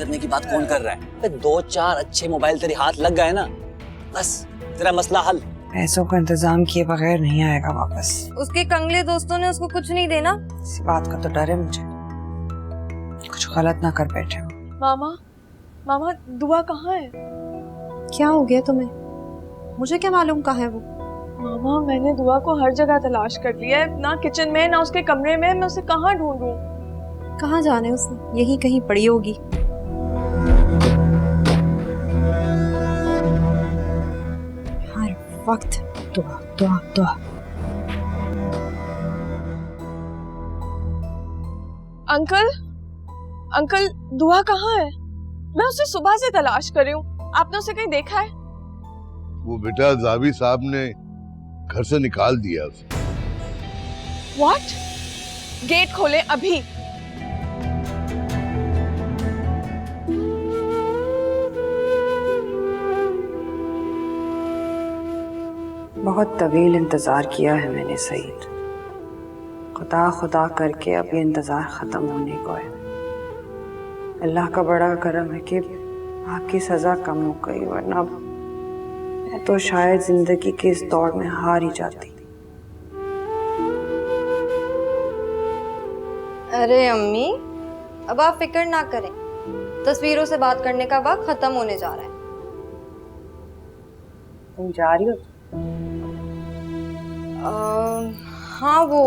करने की बात कौन कर रहा है? 2-4 अच्छे मोबाइल तेरे हाथ लग गए ना, बस तेरा मसला हल। पैसों का इंतजाम किए बगैर नहीं आएगा वापस। उसके कंगले दोस्तों ने उसको कुछ नहीं देना। इसी बात का तो डर है मुझे, कुछ गलत ना कर बैठे। मामा, मामा दुआ कहाँ है? क्या हो गया तुम्हें? मुझे क्या मालूम कहाँ है वो? मामा मैंने दुआ को हर जगह तलाश कर लिया है, ना किचन में ना उसके कमरे में, मैं उसे कहाँ ढूंढूं? कहाँ जाने उसने, यही कहीं पड़ी होगी। हर वक्त दुआ दुआ दुआ। अंकल, अंकल दुआ कहाँ है? मैं उसे सुबह से तलाश कर रही हूँ, आपने उसे कहीं देखा है? वो बेटा जावी साहब ने घर से निकाल दिया उसे। What? गेट खोले अभी। बहुत तवील इंतजार किया है मैंने सईद, खुदा खुदा करके अब ये इंतजार खत्म होने को है। अल्लाह का बड़ा करम है कि आपकी सजा कम हो गई, वरना मैं तो शायद जिंदगी के इस दौर में हार ही जाती। अरे अम्मी, अब आप फिक्र ना करें, तस्वीरों से बात करने का वक्त खत्म होने जा रहा है। तुम जा रही हो? हाँ, वो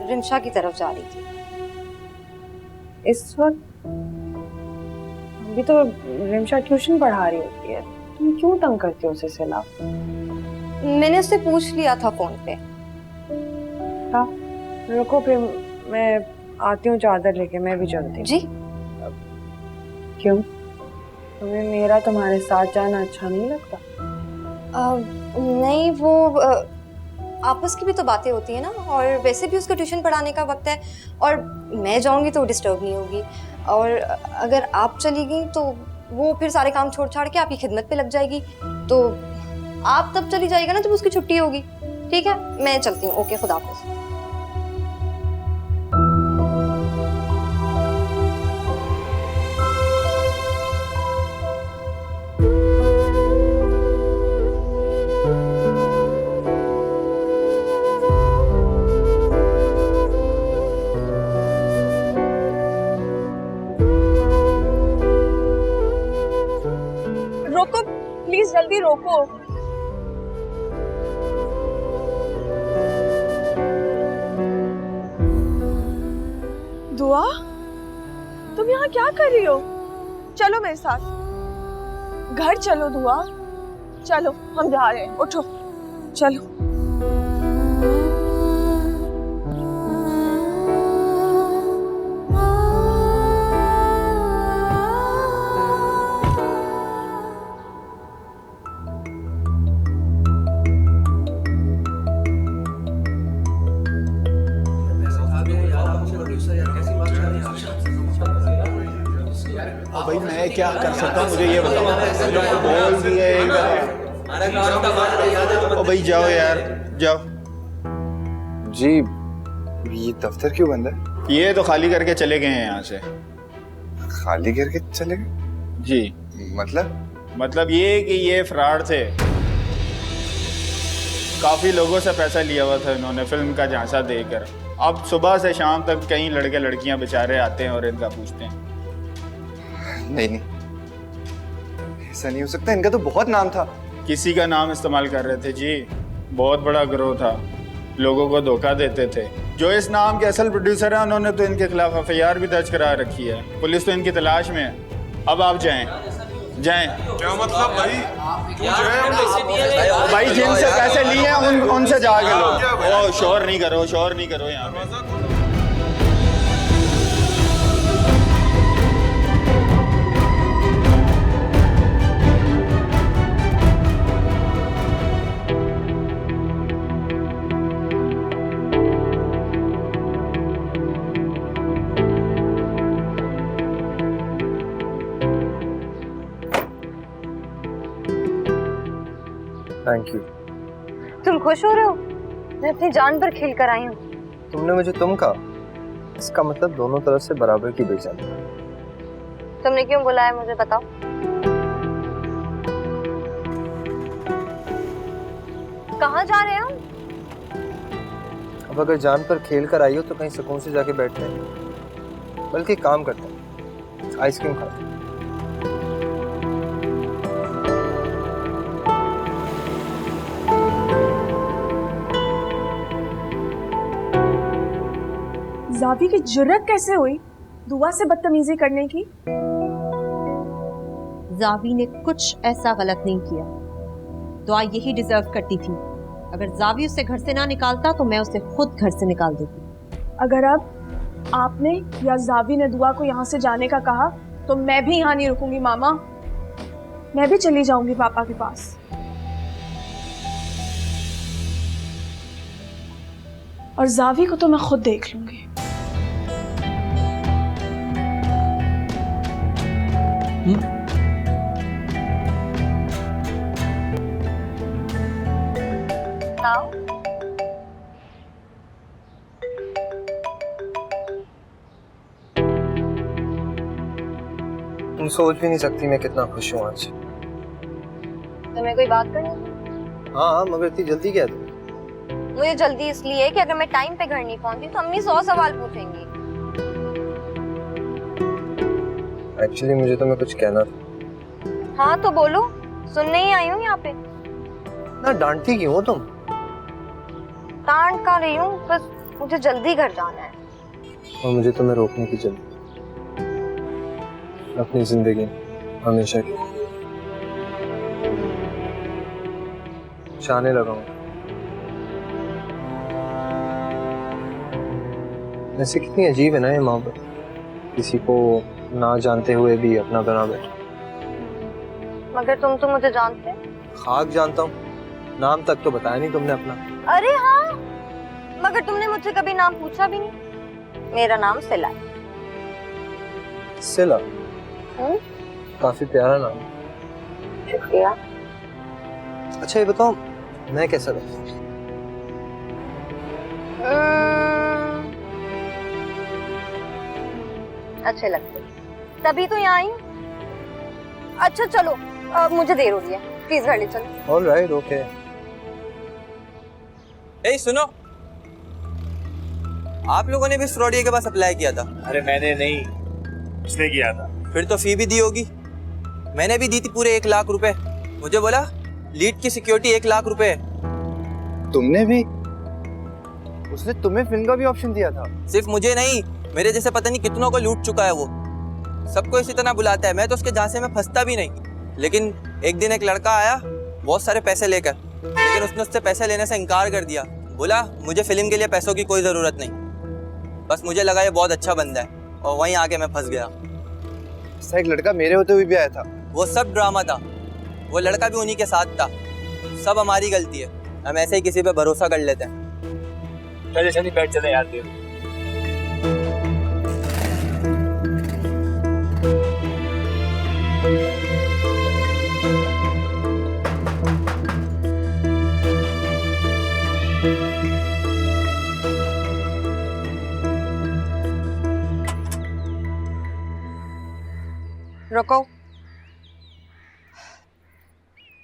रिमशा की तरफ जा रही थी। इस वक्त? अभी तो रिमशा ट्यूशन पढ़ा रही होती है, तुम क्यों तंग करती हो उसे सिला? मैंने उससे पूछ लिया था फोन पे। हाँ, रुको फिर मैं आती हूँ चादर लेके, मैं भी चलती हूँ। जी? क्यों, तुम्हें मेरा तुम्हारे साथ जाना अच्छा नहीं लगता? नहीं, वो आपस की भी तो बातें होती है ना, और वैसे भी उसका ट्यूशन पढ़ाने का वक्त है, और मैं जाऊंगी तो डिस्टर्ब नहीं होगी, और अगर आप चली गई तो वो फिर सारे काम छोड़ छाड़ के आपकी खिदमत पे लग जाएगी, तो आप तब चली जाएगा ना जब उसकी छुट्टी होगी। ठीक है, मैं चलती हूँ। ओके, खुदा हाफिज़। रोको प्लीज, जल्दी रोको। दुआ, तुम यहाँ क्या कर रही हो? चलो मेरे साथ, घर चलो दुआ, चलो हम जा रहे हैं, उठो चलो। भाई मैं क्या कर सकता हूँ, मुझे ये बताओ। बोल दिया एक बार। ओ भाई जाओ यार, जाओ। जी ये दफ्तर क्यों बंद है? ये तो खाली करके चले गए हैं यहाँ से। खाली करके चले गए? जी मतलब ये कि ये फ्रॉड थे, काफी लोगों से पैसा लिया हुआ था इन्होंने फिल्म का झांसा देकर। अब सुबह से शाम तक कई लड़के लड़कियां बेचारे आते हैं और इनका पूछते हैं। नहीं, ऐसा नहीं हो सकता, इनका तो बहुत नाम था। किसी का नाम इस्तेमाल कर रहे थे जी, बहुत बड़ा गिरोह था, लोगों को धोखा देते थे। जो इस नाम के असल प्रोड्यूसर हैं उन्होंने तो इनके खिलाफ एफआईआर भी दर्ज करा रखी है, पुलिस तो इनकी तलाश में है। अब आप जाएं। क्या मतलब भाई? भाई जिनसे पैसे लिए हैं उनसे जाके लो। ओ शोर नहीं करो यहाँ पे। Thank you. तुम खुश हो रहे हो? मैं अपनी जान पर खेल कर आई हूँ। तुमने मुझे तुम कहा, इसका मतलब दोनों तरफ से बराबर की बेइज्जती। तुमने क्यों बुलाया मुझे बताओ। कहाँ जा रहे हो? अब अगर जान पर खेल कर आई हो तो कहीं सुकून से जाके बैठते हैं, बल्कि काम करते हैं, आइसक्रीम खाते हैं। जावी की जुर्रत कैसे हुई दुआ से बदतमीजी करने की? जावी ने कुछ ऐसा गलत नहीं किया। दुआ यही डिजर्व करती थी। अगर जावी उसे घर से ना निकालता तो मैं उसे खुद घर से निकाल देती। अगर अब आपने या जावी ने दुआ को यहाँ से जाने का कहा तो मैं भी यहाँ नहीं रुकूंगी मामा। मैं भी चली जाऊंगी पापा के पास। और जावी को तो मैं खुद देख लूंगी। तुम सोच भी नहीं सकती मैं कितना खुश हूँ आज। तुम्हें कोई बात करनी है? हाँ, मगर इतनी जल्दी क्या थी? मुझे जल्दी इसलिए है कि अगर मैं टाइम पे घर नहीं पहुंची तो अम्मी 100 सवाल पूछेंगी। एक्चुअली मुझे तुम्हें कुछ कहना था। हाँ तो बोलो, सुनने ही आई हूँ यहाँ पे। ना डांटती क्यों हो तुम? डांट का रही हूँ, बस मुझे जल्दी घर जाना है। और मुझे तुम्हें रोकने की जल्दी। अपनी जिंदगी हमेशा की चाहने लगा हूँ। ऐसे कितनी अजीब है ना ये मोहब्बत, किसी को ना जानते हुए भी अपना बना बैठे। मगर तुम तो मुझे जानते। खाक जानता हूँ, नाम तक तो बताया नहीं तुमने अपना। अरे हाँ, मगर तुमने मुझसे कभी नाम पूछा भी नहीं। मेरा नाम सिला है। सिला? काफी प्यारा नाम। शुक्रिया। अच्छा ये बताओ, मैं कैसा लगता? अच्छे लगते, तभी तो यहाँ आई। अच्छा चलो, मुझे देर हो रही है, प्लीज घर ले चलो। All right, okay. ए सुनो, आप लोगों ने भी फ्रॉडिया के पास अप्लाई किया था? अरे मैंने नहीं, उसने किया था। फिर तो फी भी दी होगी। मैंने भी दी थी पूरे 1 लाख रुपए। मुझे बोला लीड की सिक्योरिटी 1 लाख रुपए। तुमने भी? उसने तुम्हें फिल्म का भी ऑप्शन दिया था? सिर्फ मुझे नहीं, मेरे जैसे पता नहीं कितनों को लूट चुका है वो। सबको इसी तरह बुलाता है। मैं तो उसके झांसे में फंसता भी नहीं। लेकिन एक दिन एक लड़का आया बहुत सारे पैसे लेकर, लेकिन उसने उससे पैसे लेने से इनकार कर दिया। बोला मुझे फिल्म के लिए पैसों की कोई जरूरत नहीं। बस मुझे लगा ये बहुत अच्छा बंदा है और वहीं आके मैं फंस गया। ऐसा एक लड़का मेरे होते हुए भी आया था। वो सब ड्रामा था। वो लड़का भी उन्हीं के साथ था। सब हमारी गलती है, हम ऐसे ही किसी पे भरोसा कर लेते हैं। चले शनि बैठ चले यार देव। रुको।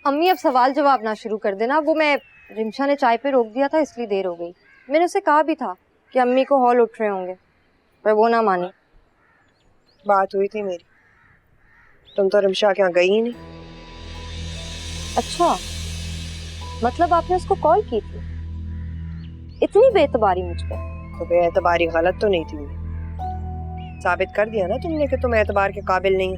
अम्मी अब सवाल जवाब ना शुरू कर देना। वो मैं रिमशा ने चाय पे रोक दिया था इसलिए देर हो गई। मैंने उसे कहा भी था कि अम्मी को हॉल उठ रहे होंगे, पर वो ना मानी। बात हुई थी मेरी, तुम तो रिमशा के यहाँ गई ही नहीं। अच्छा, मतलब आपने उसको कॉल की थी? इतनी बेतबारी मुझ पे? तो बेएतबारी गलत तो नहीं थी। साबित कर दिया ना तुमने कि तुम एतबार के काबिल नहीं।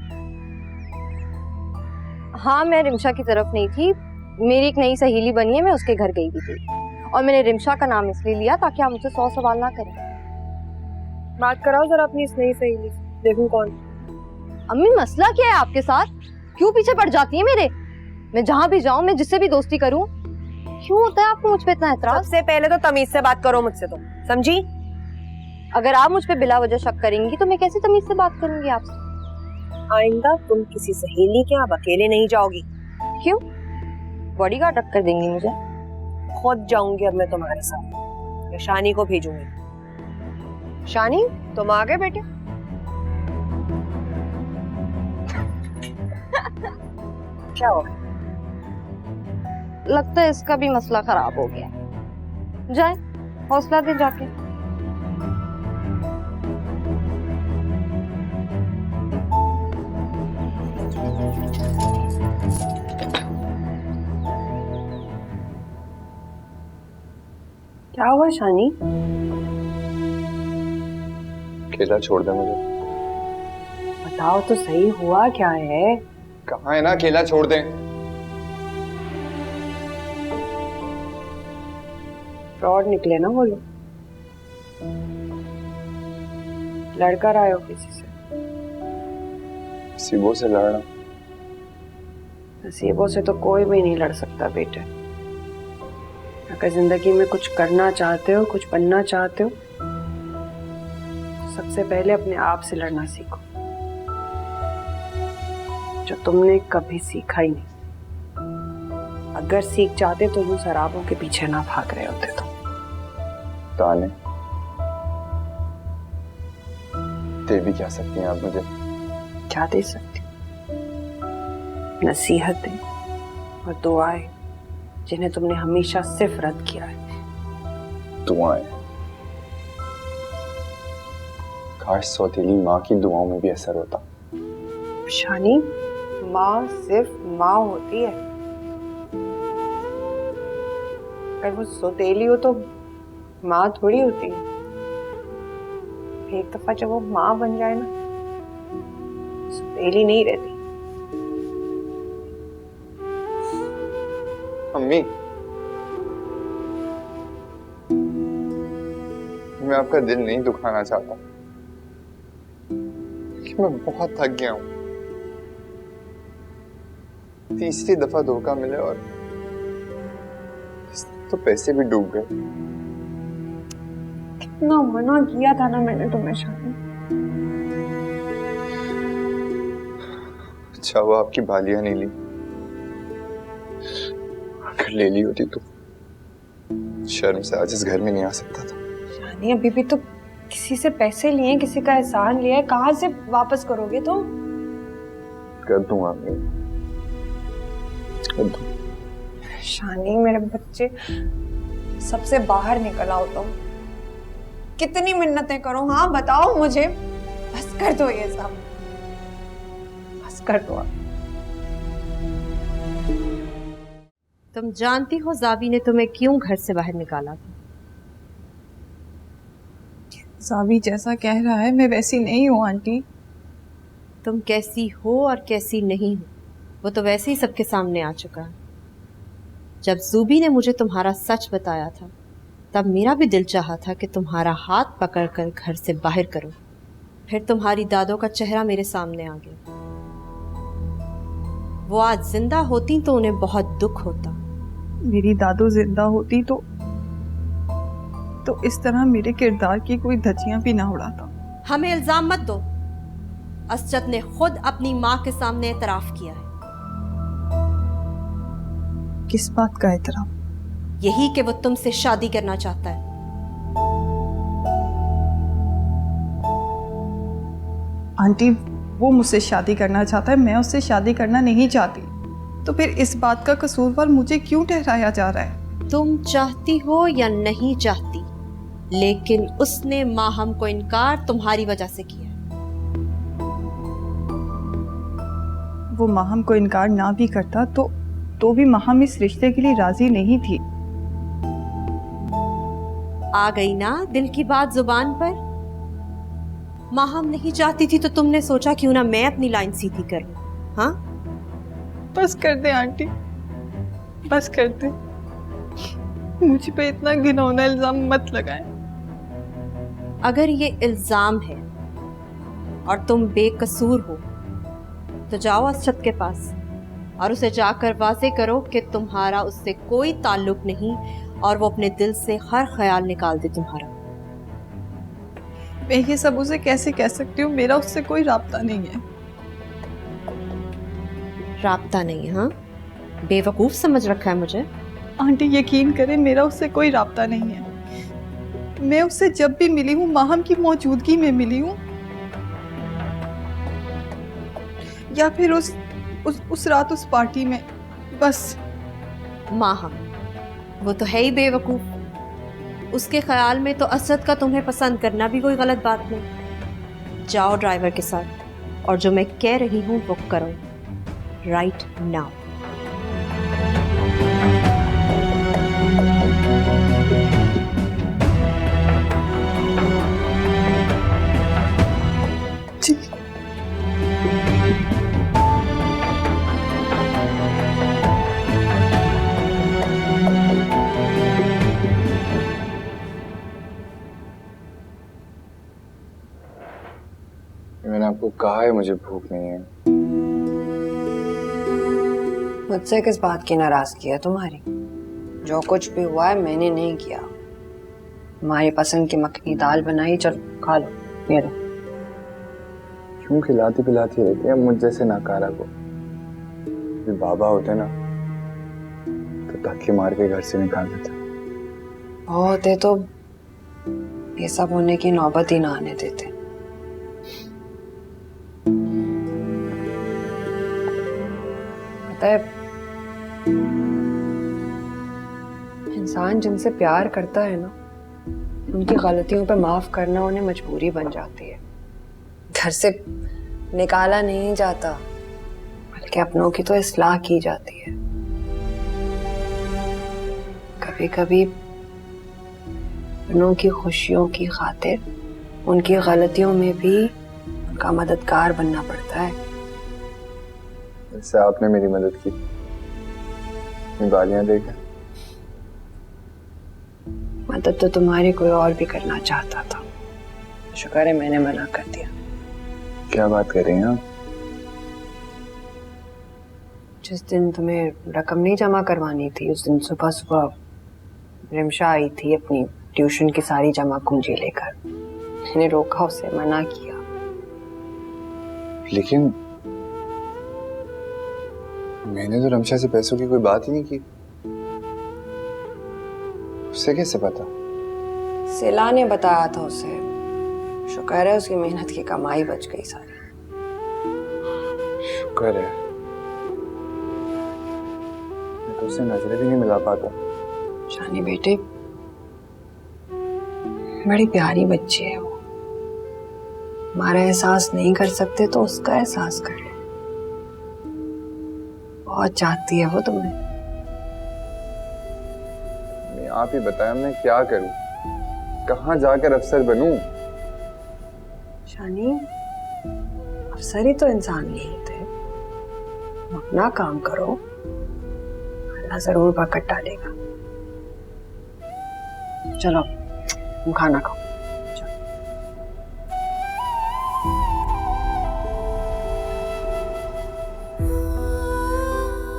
हाँ, मैं रिमशा की तरफ नहीं थी। मेरी एक नई सहेली बनी है, मैं उसके घर गई भी थी। और मैंने रिमशा का नाम इसलिए लिया ताकि आप मुझसे 100 सवाल ना करें। बात कराओ जरा अपनी इस नई सहेली से, देखूं कौन। अम्मी मसला क्या है आपके साथ? क्यों पीछे पड़ जाती है मेरे? मैं जहाँ भी जाऊँ, मैं जिससे भी दोस्ती करूँ, क्यों होता है आपको मुझ पे इतना एतराज? सबसे पहले तो तमीज से बात करो मुझसे, तुम समझी? अगर आप मुझ पे बिला वजह शक करेंगी तो मैं कैसे तमीज से बात करूंगी आपसे? आइंदा तुम किसी सहेली के अब अकेले नहीं जाओगी। क्यों? बॉडीगार्ड रख कर देंगी मुझे? खुद जाऊंगी अब मैं तुम्हारे साथ। शानी को भेजूंगी। शानी, तुम आ गए बेटे? क्या हो गया? लगता है इसका भी मसला खराब हो गया। जाए हौसला दे जाके। क्या हुआ शानी? अकेला छोड़ दे मुझे। बताओ तो सही, हुआ क्या है? कहाँ है ना, अकेला छोड़ दे। फ्रॉड निकले ना वो लोग। लड़कर आए हो किसी से? नसीबों से लड़ना। नसीबों से तो कोई भी नहीं लड़ सकता बेटे। अगर जिंदगी में कुछ करना चाहते हो, कुछ बनना चाहते हो, तो सबसे पहले अपने आप से लड़ना सीखो, जो तुमने कभी सीखा ही नहीं। अगर सीख जाते तो यूं शराबों के पीछे ना भाग रहे होते। तो ताने दे भी क्या सकती हैं आप मुझे? क्या दे सकती? नसीहतें और दुआएं, जिन्हें तुमने हमेशा सिर्फ रद्द किया है। दुआएं? काश सौतेली माँ की दुआओं में भी असर होता। शानी, माँ सिर्फ माँ होती है। अगर वो सौतेली हो तो माँ थोड़ी होती है। एक दफा जब वो माँ बन जाए ना, सौतेली नहीं रहती। अम्मी, मैं आपका दिल नहीं दुखाना चाहता, कि मैं बहुत थक गया हूं। तीसरी दफा धोखा मिले और तो पैसे भी डूब गए। कितना मना किया था ना मैंने तुम्हें शानी। अच्छा वो आपकी बालियां नहीं ली, अगर ले ली होती तो शर्म से आज इस घर में नहीं आ सकता था। शानी, अभी भी तो किसी से पैसे लिए, किसी का एहसान लिया है, कहाँ से वापस करोगे? तो कर दूंगा मैं, कर दूं। शानी मेरे बच्चे, सबसे बाहर निकल आओ तुम। कितनी मिन्नतें करो? हाँ बताओ मुझे, बस कर दो ये सब, बस कर दो। तुम जानती हो जावी ने तुम्हें क्यों घर से बाहर निकाला था? जावी जैसा कह रहा है मैं वैसी नहीं हूँ आंटी। तुम कैसी हो और कैसी नहीं हो वो तो वैसे ही सबके सामने आ चुका है। जब जूबी ने मुझे तुम्हारा सच बताया था तब मेरा भी दिल चाहा था कि तुम्हारा हाथ पकड़कर घर से बाहर करूं। फिर तुम्हारी दादों का चेहरा मेरे सामने आ गया। वो आज जिंदा होती तो उन्हें बहुत दुख होता। मेरी दादू जिंदा होती तो इस तरह मेरे किरदार की कोई धज्जियां भी ना उड़ाता। हमें इल्जाम मत दो। असजद ने खुद अपनी माँ के सामने एतराफ किया है। किस बात का एतराफ? यही कि वो तुमसे शादी करना चाहता है। आंटी वो मुझसे शादी करना चाहता है, मैं उससे शादी करना नहीं चाहती। तो फिर इस बात का कसूरवार मुझे क्यों ठहराया जा रहा है? तुम चाहती हो या नहीं चाहती, लेकिन उसने माहम को इनकार तुम्हारी वजह से किया। वो माहम को इनकार ना भी करता तो भी माहम इस रिश्ते के लिए राजी नहीं थी। आ गई ना दिल की बात जुबान पर। माहम नहीं चाहती थी तो तुमने सोचा क्यों ना मैं अपनी लाइन सीधी कर लूं। हाँ बस कर दे आंटी, बस कर दे। मुझ पे इतना घिनौना इल्जाम मत लगाएं। अगर ये इल्जाम है और तुम बेकसूर हो तो जाओ असद के पास और उसे जाकर वाजे करो कि तुम्हारा उससे कोई ताल्लुक नहीं और वो अपने दिल से हर ख्याल निकाल दे तुम्हारा। मैं ये सब उसे कैसे कह सकती हूँ? मेरा उससे कोई राब्ता नहीं है। राब्ता नहीं है? हाँ, बेवकूफ समझ रखा है मुझे। आंटी यकीन करें मेरा उससे कोई राब्ता नहीं है। मैं उससे जब भी मिली हूँ माहम की मौजूदगी में मिली हूँ, या फिर उस उस रात उस पार्टी में बस। माहा, वो तो है ही बेवकूफ। उसके ख्याल में तो असद का तुम्हें पसंद करना भी कोई गलत बात नहीं। जाओ ड्राइवर के साथ और जो मैं कह रही हूँ वो करो राइट नाउ। मैंने आपको कहा है मुझे भूख नहीं है। मुझसे किस बात की नाराजगी है तुम्हारी? जो कुछ भी हुआ है मैंने नहीं किया। तुम्हारी पसंद की मखनी दाल बनाई, चलो खा लो। ये लो। क्यों खिलाती पिलाती रहती है मुझ जैसे नाकारा को? भी बाबा होते ना तो धक्के मार के घर से निकाल देते। होते तो ये सब होने की नौबत ही ना आने देते। पता है, इंसान जिनसे प्यार करता है ना, उनकी गलतियों पे माफ करना उन्हें मजबूरी बन जाती है। घर से निकाला नहीं जाता, बल्कि अपनों की तो इस्लाह की जाती है। कभी कभी अपनों की खुशियों की खातिर उनकी गलतियों में भी उनका मददगार बनना पड़ता है। इससे आपने मेरी मदद की, गालियां देकर। मदद तो तुम्हारी कोई और भी करना चाहता था, शुक्र है मैंने मना कर दिया। क्या बात कर रही हैं आप? जिस दिन तुम्हें रकम नहीं जमा करवानी थी, उस दिन सुबह सुबह रिमशा आई थी अपनी ट्यूशन की सारी जमा पूंजी लेकर। मैंने रोका, उसे मना किया। लेकिन मैंने तो रमशा से पैसों की कोई बात ही नहीं की। उससे कैसे पता? सिला ने बताया था उसे। शुक्र है उसकी मेहनत की कमाई बच गई सारी। शुक्र है, मैं तो उससे नजरें भी नहीं मिला पाता। शानी बेटे, बड़ी प्यारी बच्ची है वो। हमारा एहसास नहीं कर सकते तो उसका एहसास कर ले। बहुत चाहती है वो तुम्हें। आप ही बताया मैं क्या करूं, कहां जाकर अफसर बनूं? शानी, अफसर ही तो इंसान नहीं होते। अपना काम करो, अल्लाह जरूर बरकत डालेगा। चलो तुम खाना खाओ।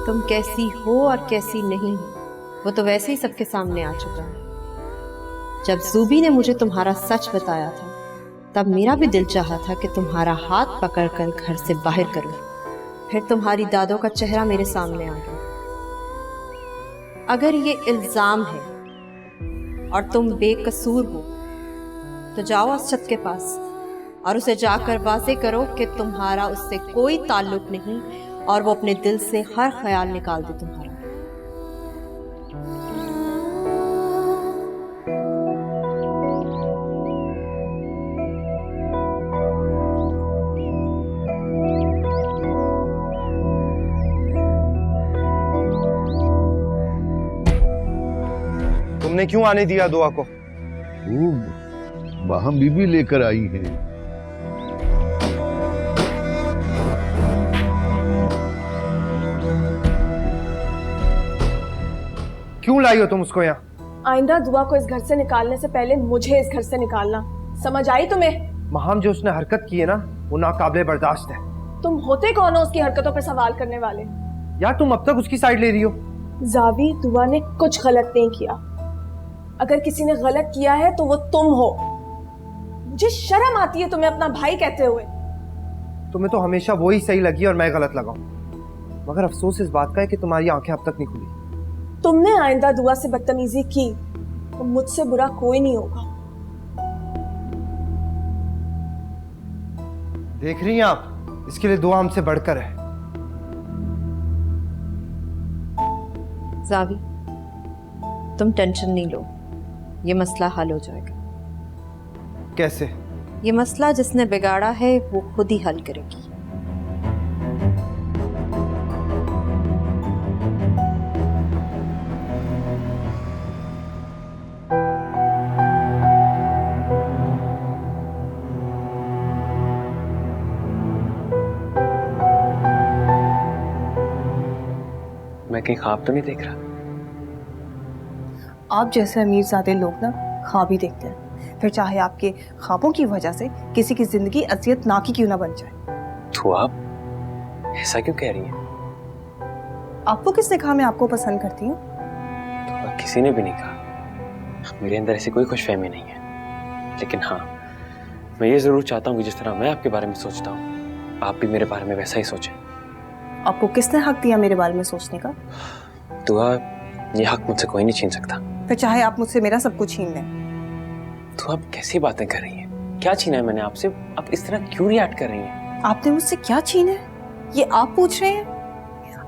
तुम कैसी हो और कैसी नहीं हो वो तो वैसे ही सबके सामने आ चुका है। जब ज़ूबी ने मुझे तुम्हारा सच बताया था तब मेरा भी दिल चाहा था कि तुम्हारा हाथ पकड़कर घर से बाहर करूं। फिर तुम्हारी दादों का चेहरा मेरे सामने आ गया। अगर ये इल्जाम है और तुम बेकसूर हो तो जाओ असद के पास और उसे जाकर वाज़े करो कि तुम्हारा उससे कोई ताल्लुक नहीं और वो अपने दिल से हर ख्याल निकाल दे तुम्हारा। तुमने क्यों आने दिया दुआ को? वो वहां बीबी लेकर आई हैं। क्यों लाई हो तुम उसको यहाँ? आइंदा दुआ को इस घर से निकालने से पहले मुझे इस घर से निकालना। समझ आई तुम्हें? महाम, जो उसने हरकत की है ना वो नाकाबिले बर्दाश्त है। तुम होते कौन हो उसकी हरकतों पर सवाल करने वाले? यार तुम अब तक उसकी साइड ले रही हो। जावी, दुआ ने कुछ गलत नहीं किया। अगर किसी ने गलत किया है तो वो तुम हो। मुझे शर्म आती है तुम्हें अपना भाई कहते हुए। तुम्हें तो हमेशा वो ही सही लगी और मैं गलत लगाऊं। मगर अफसोस इस बात का है कि तुम्हारी आंखें अब तक नहीं खुली। तुमने आइंदा दुआ से बदतमीजी की तो मुझसे बुरा कोई नहीं होगा। देख रही हैं आप, इसके लिए दुआ हमसे बढ़कर है। जावी, तुम टेंशन नहीं लो, ये मसला हल हो जाएगा। कैसे? ये मसला जिसने बिगाड़ा है वो खुद ही हल करेगी। मैं कहीं ख्वाब तो नहीं देख रहा? आप जैसे अमीरजादे लोग ना ख्वाब ही देखते हैं, फिर चाहे आपके ख्वाबों की वजह से किसी की जिंदगी अजियतनाक ही क्यों ना बन जाए। तो आप ऐसा क्यों कह रही हैं? आपको किसने कहा मैं आपको पसंद करती हूँ? तो किसी ने भी नहीं कहा। मेरे अंदर ऐसी कोई खुशफहमी नहीं है, लेकिन हाँ, मैं ये जरूर चाहता हूँ कि जिस तरह मैं आपके बारे में सोचता हूँ, आप भी मेरे बारे में वैसा ही सोचें। आपको किसने हक दिया मेरे बारे में सोचने का? दुआ, ये हक मुझसे कोई नहीं छीन सकता। फिर चाहे आप मुझसे मेरा सब कुछ छीन लें। तो आप कैसी बातें कर रही हैं? क्या छीना है मैंने आपसे? आप इस तरह क्यों रिएक्ट कर रही हैं? आपने मुझसे क्या छीना है, ये आप पूछ रहे हैं?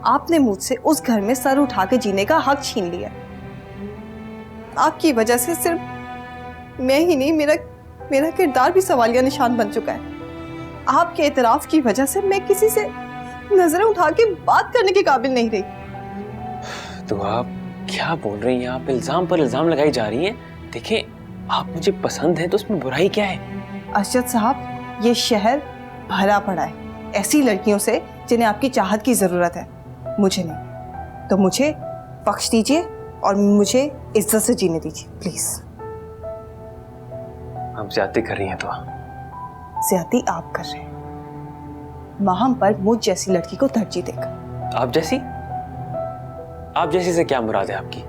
आपने मुझसे उस घर में सर उठा के जीने का हक छीन लिया। आपकी वजह से सिर्फ मैं ही नहीं, मेरा किरदार भी सवालिया निशान बन चुका है। आपके एतराफ की वजह से मैं किसी से नजरें उठा के बात करने के काबिल नहीं रही। तो आप क्या बोल रही हैं? आप इल्जाम पर इल्जाम लगाई जा रही हैं। देखिए, आप मुझे पसंद हैं तो उसमें बुराई क्या है? अरशद साहब, ये शहर भरा पड़ा है ऐसी लड़कियों से जिन्हें आपकी चाहत की जरूरत है, मुझे नहीं। तो मुझे बख्श दीजिए और मुझे इज्जत से जीने दीजिए प्लीज। आप ज्यादती कर रही हैं दुआ। ज्यादती आप कर रहे हैं माहम पर मुझ जैसी लड़की को तरजीह देकर। आप जैसी से क्या मुराद है आपकी?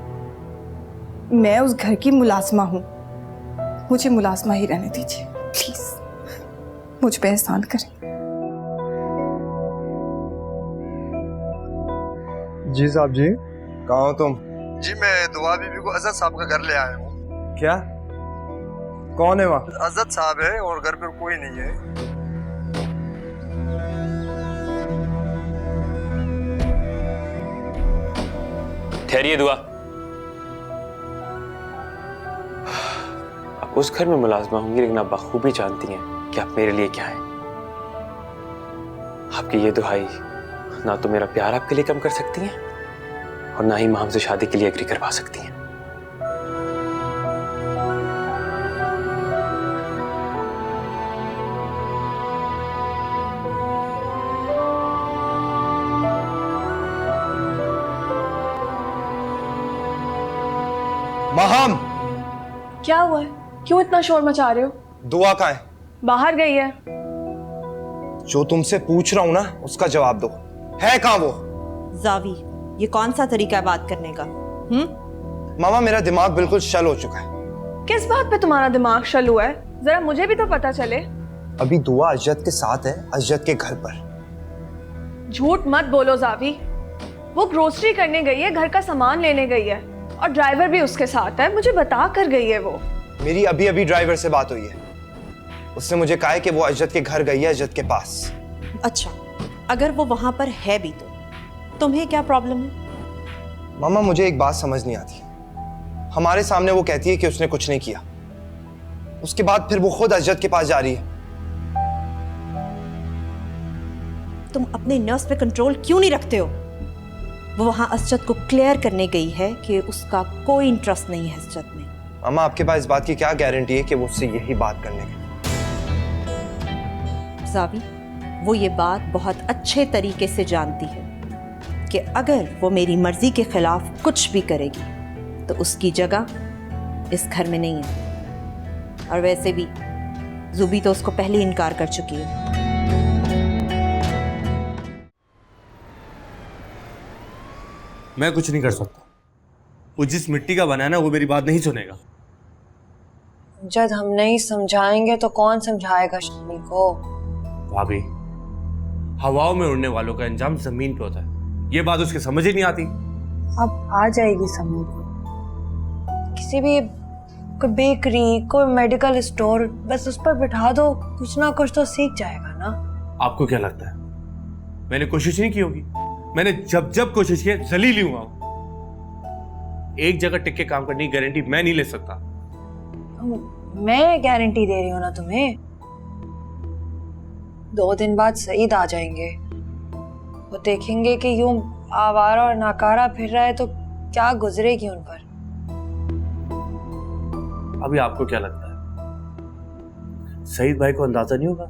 मैं उस घर की मुलाजमा हूं, मुझे मुलाजमा ही रहने दीजिए प्लीज। मुझ पे एहसान करें। जी साहब जी। कहाँ हो तुम? जी मैं दुआ बीबी को अजद साहब का घर ले आया हूँ। क्या? कौन है वहाँ? अजद साहब है और घर पर कोई नहीं है। ठहरिए दुआ। आप उस घर में मुलाजमा होंगी, लेकिन आप बखूबी जानती हैं कि आप मेरे लिए क्या हैं। आपकी ये दुहाई ना तो मेरा प्यार आपके लिए कम कर सकती हैं और ना ही माँ हमसे शादी के लिए एग्री करवा सकती हैं। माहम, क्या हुआ है? क्यों इतना शोर मचा रहे हो? दुआ कहाँ है? बाहर गई है। जो तुमसे पूछ रहा हूँ ना उसका जवाब दो। है कहाँ वो? जावी, ये कौन सा तरीका है बात करने का? मामा, मेरा दिमाग बिल्कुल शल हो चुका है। किस बात पे तुम्हारा दिमाग शल हुआ है? जरा मुझे भी तो पता चले। अभी दुआ अजद के साथ है, अजद के घर पर। झूठ मत बोलो जावी, वो ग्रोसरी करने गई है, घर का सामान लेने गई है और ड्राइवर भी उसके साथ है, मुझे बता कर गई है वो। मेरी अभी अभी ड्राइवर से बात हुई है, उसने मुझे कहा है कि वो अजद के घर गई है, अजद के पास। अच्छा, अगर वो वहां पर है भी तो तुम्हें क्या प्रॉब्लम है? मामा, मुझे एक बात समझ नहीं आती। हमारे सामने वो कहती है कि उसने कुछ नहीं किया, उसके बाद फिर वो खुद अजद के पास जा रही है। तुम अपने नर्व्स पे कंट्रोल क्यों नहीं रखते हो? वो वहां असजद को क्लियर करने गई है कि उसका कोई इंटरेस्ट नहीं है असजद में। मामा, आपके पास इस बात की क्या गारंटी है कि वो उससे यही बात करने की? जावी, वो ये बात बहुत अच्छे तरीके से जानती है कि अगर वो मेरी मर्जी के खिलाफ कुछ भी करेगी तो उसकी जगह इस घर में नहीं है। और वैसे भी जुबी तो उसको पहले ही इनकार कर चुकी है। मैं कुछ नहीं कर सकता। वो जिस मिट्टी का बना है ना, वो मेरी बात नहीं सुनेगा। जब हम नहीं समझाएंगे तो कौन समझाएगा शमी को? भाभी, हवाओं में उड़ने वालों का अंजाम जमीन पे होता है, ये बात उसके समझ ही नहीं आती। अब आ जाएगी समझ। किसी भी कोई बेकरी, कोई मेडिकल स्टोर, बस उस पर बिठा दो, कुछ ना कुछ तो सीख जाएगा ना। आपको क्या लगता है मैंने कोशिश नहीं की होगी? मैंने जब जब कोशिश की, जलील ही हुआ हूं। एक जगह टिक के काम करने की गारंटी मैं नहीं ले सकता। मैं गारंटी दे रही हूँ ना तुम्हें। 2 दिन बाद सईद आ जाएंगे, वो देखेंगे कि यूं आवारा और नाकारा फिर रहा है तो क्या गुजरेगी उन पर। अभी आपको क्या लगता है, सईद भाई को अंदाजा नहीं होगा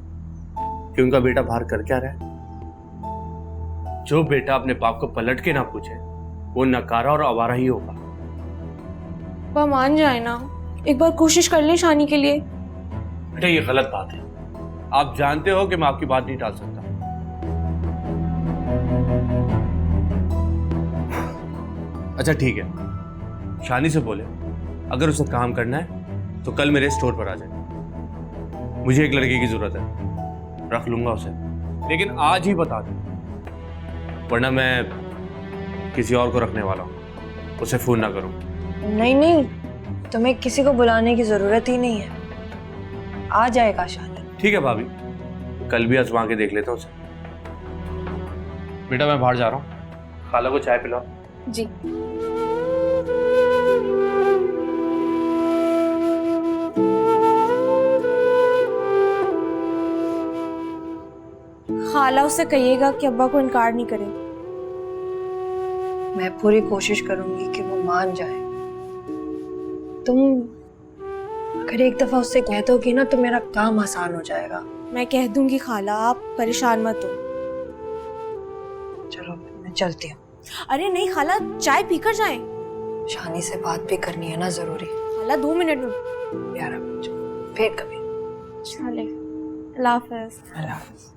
कि उनका बेटा बाहर कर क्या रहा है? जो बेटा अपने बाप को पलट के ना पूछे वो नकारा और आवारा ही होगा। पापा मान जाए ना, एक बार कोशिश कर ले शानी के लिए। बेटा ये गलत बात है, आप जानते हो कि मैं आपकी बात नहीं टाल सकता। अच्छा ठीक है, शानी से बोले अगर उसे काम करना है तो कल मेरे स्टोर पर आ जाए। मुझे एक लड़के की जरूरत है, रख लूंगा उसे, लेकिन आज ही बता दो, वरना मैं किसी और को रखने वाला हूं, उसे फोन ना करूं। नहीं नहीं, तुम्हें किसी को बुलाने की जरूरत ही नहीं है, आ जाएगा शानी। ठीक है भाभी, कल भी आजमा के देख लेता हूं उसे। बेटा मैं बाहर जा रहा हूँ, खाला को चाय पिलाओ। जी। खाला उससे कहिएगा कि अब्बा को इनकार नहीं करे। मैं पूरी कोशिश करूंगी कि वो मान जाए। तुम अगर एक दफा उससे कह दोगी ना तो मेरा काम आसान हो जाएगा। मैं कह दूंगी खाला, आप परेशान मत हो। चलो मैं चलती हूँ। अरे नहीं खाला, चाय पीकर जाएं। शानी से बात भी करनी है ना जरूरी। खाला 2 मिनट में। 11 बजे फिर कभी। चले, अल्लाह हाफ़िज़। अल्लाह हाफ़िज़।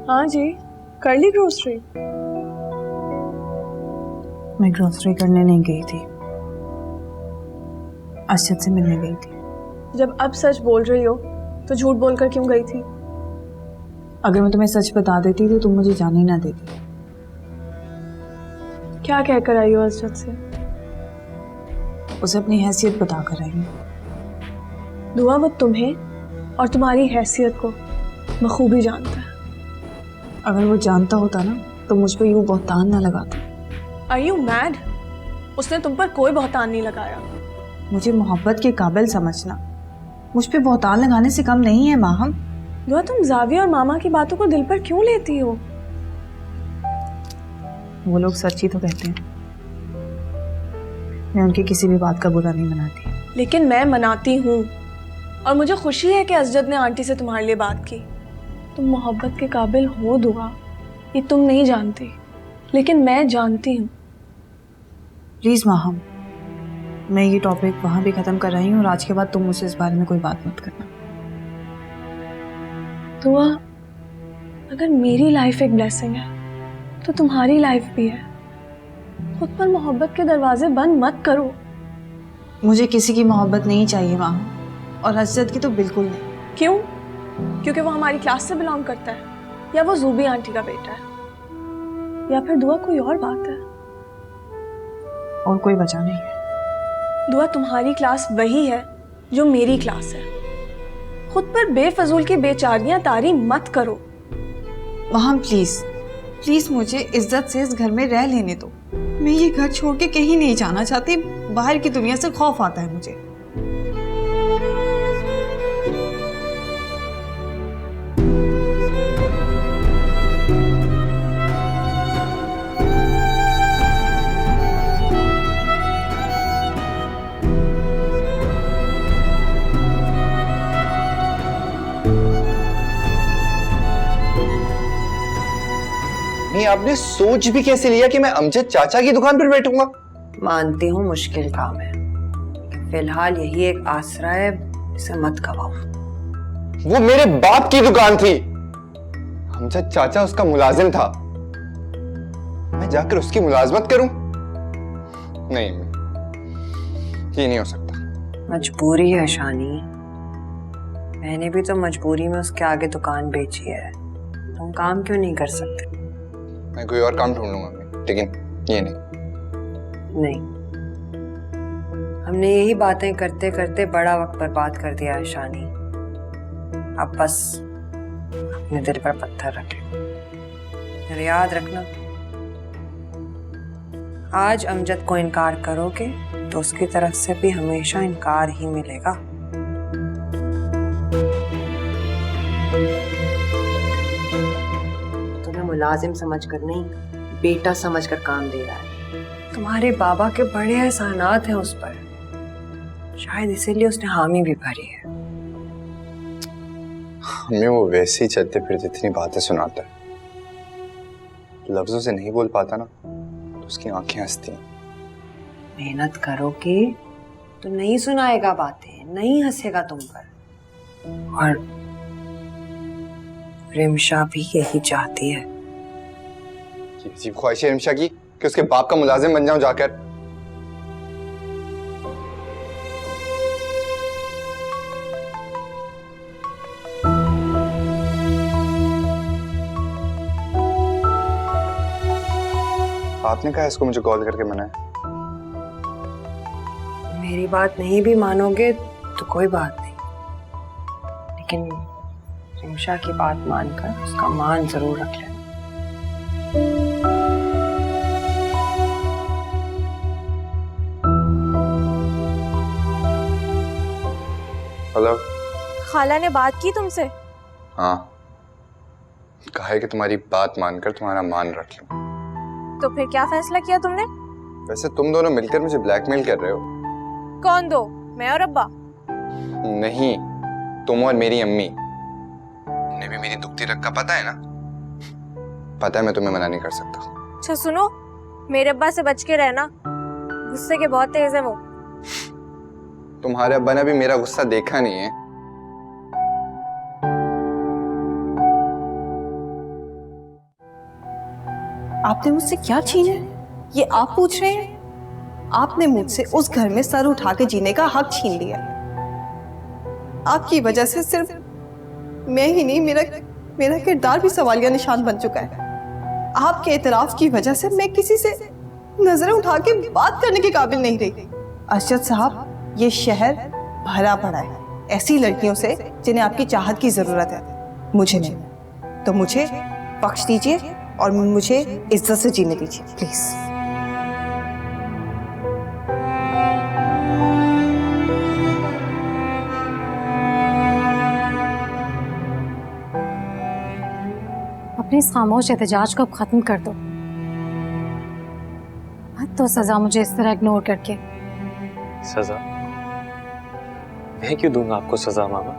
हाँ जी, कर ली ग्रोसरी? मैं ग्रोसरी करने नहीं गई थी, अर्शद से मिलने गई थी। जब अब सच बोल रही हो तो झूठ बोलकर क्यों गई थी? अगर मैं तुम्हें सच बता देती तो तुम मुझे जाने ना देती। क्या कहकर आई हो अर्शद से? उसे अपनी हैसियत बता कर आई हूँ। दुआ वो तुम्हें और तुम्हारी हैसियत को बखूबी जानता है। अगर वो जानता होता ना तो मुझ पर यूँ बहतान ना लगाता। Are you mad? उसने तुम पर कोई बहतान नहीं लगाया। मुझे मोहब्बत के काबिल समझना मुझ पे बहतान लगाने से कम नहीं है माहम। दुआ, तुम जाविया और मामा की बातों को दिल पर क्यों लेती हो? वो लोग सच ही तो कहते हैं। मैं उनकी किसी भी बात का बुरा नहीं मनाती। लेकिन मैं मनाती हूँ, और मुझे खुशी है कि असजद ने आंटी से तुम्हारे लिए बात की। तुम मोहब्बत के काबिल हो दुआ, ये तुम नहीं जानती, लेकिन मैं जानती हूँ। प्लीज़ माहम, मैं ये टॉपिक वहाँ भी ख़त्म कर रही हूँ और आज के बाद तुम मुझसे इस बारे में कोई बात मत करना। दुआ, अगर मेरी लाइफ एक ब्लेसिंग है तो तुम्हारी लाइफ भी है। खुद पर मोहब्बत के दरवाजे बंद मत करो। मुझे किसी की मोहब्बत नहीं चाहिए माहम, और असजद की तो बिल्कुल नहीं। क्यों? क्योंकि वो हमारी क्लास से बिलोंग करता है, या वो जूबी आंटी का बेटा है, या फिर दुआ कोई और बात है? और कोई वजह नहीं है। दुआ, तुम्हारी क्लास वही है जो मेरी क्लास है। खुद पर बेफजूल की बेचारियां तारी मत करो। माहम प्लीज़ प्लीज़ मुझे इज्जत से इस घर में रह लेने दो। मैं ये घर छोड़ के कहीं नहीं जाना चाहती। बाहर की दुनिया से खौफ आता है मुझे। नहीं, आपने सोच भी कैसे लिया कि मैं अमजद चाचा की दुकान पर बैठूंगा? मानती हूँ मुश्किल काम है, फिलहाल यही एक आसरा है, इसे मत गवाओ। वो मेरे बाप की दुकान थी। अमजद चाचा उसका मुलाजिम था, मैं जाकर उसकी मुलाजमत करूं? नहीं, ये नहीं हो सकता। मजबूरी है शानी, मैंने भी तो मजबूरी में उसके आगे दुकान बेची है, तुम काम क्यों नहीं कर सकते? मैं कोई और काम ढूंढ लूंगा अम्मी, लेकिन ये नहीं। हमने यही बातें करते करते बड़ा वक्त बर्बाद कर दिया है शानी। अब बस अपने दिल पर पत्थर रख लो। और याद रखना, आज अमजद को इनकार करोगे तो उसकी तरफ से भी हमेशा इनकार ही मिलेगा। तुम्हें मुलाजिम समझकर नहीं, बेटा समझकर काम दे रहा है। तुम्हारे बाबा के बड़े एहसानात हैं उस पर, शायद इसीलिए उसने हामी भी भरी है। हमें वो वैसे ही चलते फिरते इतनी बातें सुनाता है, लफ्जों से नहीं बोल पाता ना, तो उसकी आंखें हंसती हैं। मेहनत करोगे तो नहीं सुनाएगा बातें, नहीं हंसेगा तुम पर। और रिमशा भी यही चाहती है। ये अजीब ख्वाहिश है रिमशा की कि उसके बाप का मुलाजिम बन जाऊं जाकर। आपने कहा इसको मुझे कॉल करके मनाया। मेरी बात नहीं भी मानोगे तो कोई बात नहीं, लेकिन रिमशा की बात मानकर उसका मान जरूर रख लेना। हेलो। खाला ने बात की तुमसे? हाँ, कहा है कि तुम्हारी बात मानकर तुम्हारा मान रख लूं। तो फिर क्या फैसला किया तुमने? वैसे तुम दोनों मिलकर मुझे ब्लैकमेल कर रहे हो। कौन दो? मैं और अब्बा? नहीं, तुम और मेरी अम्मी। उन्हें भी मेरी दुखती रग का पता है ना। पता है मैं तुम्हें मना नहीं कर सकता। अच्छा सुनो, मेरे अब्बा से बच के रहना, गुस्से के बहुत तेज है वो। तुम्हारे अब्बा ने भी मेरा गुस्सा देखा नहीं है। आपने मुझसे क्या छीना है, ये आप पूछ रहे हैं? आपने मुझसे उस घर में सर उठा के जीने का हक छीन लिया। आपकी वजह से सिर्फ मैं ही नहीं, मेरा किरदार भी सवालिया निशान बन चुका है। आपके इतराफ की वजह से मैं किसी से नजरें उठा के बात करने के काबिल नहीं रही। अरशद साहब, ये शहर भरा पड़ा है ऐसी लड़कियों से जिन्हें आपकी चाहत की जरूरत है, मुझे नहीं। तो मुझे बख्श दीजिए और मुझे इज्जत से जीने दीजिए प्लीज। अपने इस खामोश एहतजाज को अब खत्म कर दो। मत तो सजा मुझे इस तरह इग्नोर करके। सजा? मैं क्यों दूंगा आपको सजा मामा?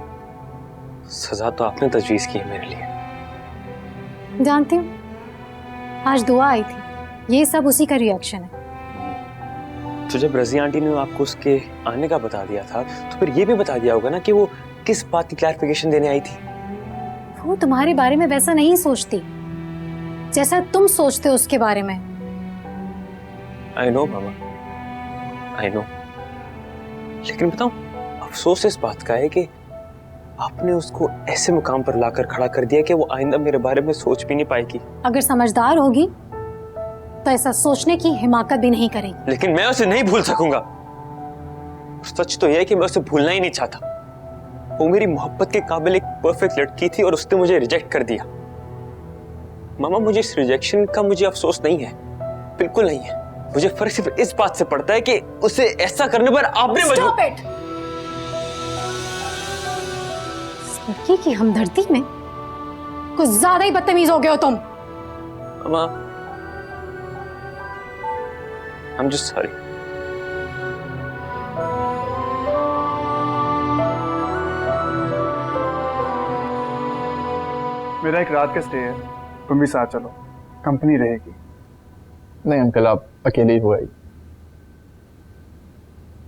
सजा तो आपने तजवीज की है मेरे लिए। जानती हूँ, आज दुआ आई थी, ये सब उसी का रिएक्शन है। तो जब रजी आंटी ने आपको उसके आने का बता दिया था, तो फिर ये भी बता दिया होगा ना कि वो किस बात की क्लैरिफिकेशन देने आई थी। वो तुम्हारे बारे में वैसा नहीं सोचती जैसा तुम सोचते हो उसके बारे में। I know mama, I know. लेकिन बताऊं, अफसोस इस बात का है कि आपने उसको ऐसे मुकाम पर लाकर खड़ा कर दिया कि वो आइंदा मेरे बारे में सोच भी नहीं पाएगी। अगर समझदार होगी तो ऐसा सोचने की हिमाकत भी नहीं करेगी। लेकिन मैं उसे नहीं भूल सकूंगा। सच तो यह है कि मैं उसे भूलना ही नहीं चाहता। वो मेरी मोहब्बत के काबिल एक परफेक्ट लड़की थी और उसने मुझे रिजेक्ट कर दिया। मामा, मुझे इस रिजेक्शन का मुझे अफसोस नहीं है, बिल्कुल नहीं है। मुझे फर्क सिर्फ इस बात से पड़ता है कि उसे ऐसा करने पर आपने Stop it! लड़की की हमदर्दी में कुछ ज्यादा ही बदतमीज हो गए हो तुम। मामा, I'm just sorry. मेरा एक रात का स्टे है, तुम भी साथ चलो, कंपनी रहेगी। नहीं अंकल, आप अकेले ही हो आइए।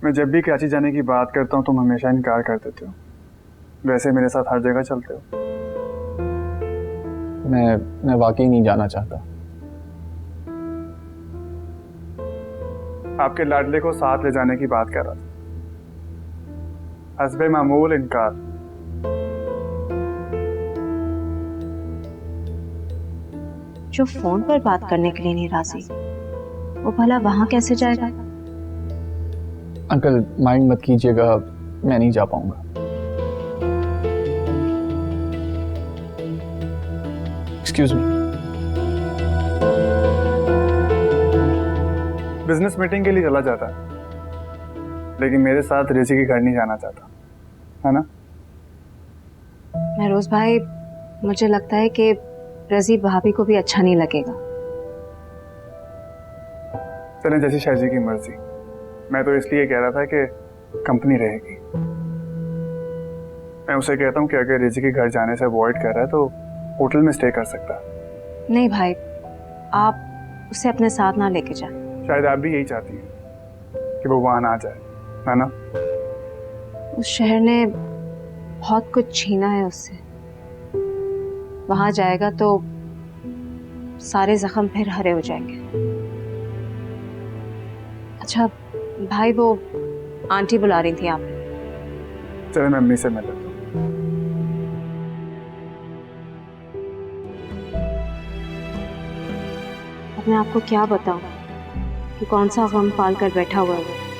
मैं जब भी कराची जाने की बात करता हूँ तुम हमेशा इनकार कर देते हो। वैसे मेरे साथ हर जगह चलते हो। मैं वाकई नहीं जाना चाहता। आपके लाडले को साथ ले जाने की बात कर रहा था, हस्बे मामूल इनकार। जो फोन पर बात करने के लिए नहीं राजी, वो भला वहां कैसे जाएगा? अंकल माइंड मत कीजिएगा, मैं नहीं जा पाऊंगा। Excuse me. बिजनेस मीटिंग के लिए चला जाता है, लेकिन मेरे साथ रेजी के घर नहीं जाना चाहता, है ना? महरोज भाई, मुझे लगता है कि रजी भाभी को भी अच्छा नहीं लगेगा। चलें, जैसी शायजी की मर्जी। मैं तो इसलिए कह रहा था कि कंपनी रहेगी। मैं उसे कहता हूँ कि अगर रेजी के घर जाने से अवॉइड कर रहा है तो होटल में स्टे कर सकता है। नहीं भाई, आप उसे अपने साथ ना लेके जाए। शायद आप भी यही चाहती हैं कि वो वहाँ ना जाए, है ना? उस शहर ने बहुत कुछ छीना है उससे। वहां जाएगा तो सारे जख्म फिर हरे हो जाएंगे। अच्छा भाई, वो आंटी बुला रही थी आप। चले, मैं अम्मी से मिल लेता हूँ। अब मैं आपको क्या बताऊं कि कौन सा गम पाल कर बैठा हुआ है वो।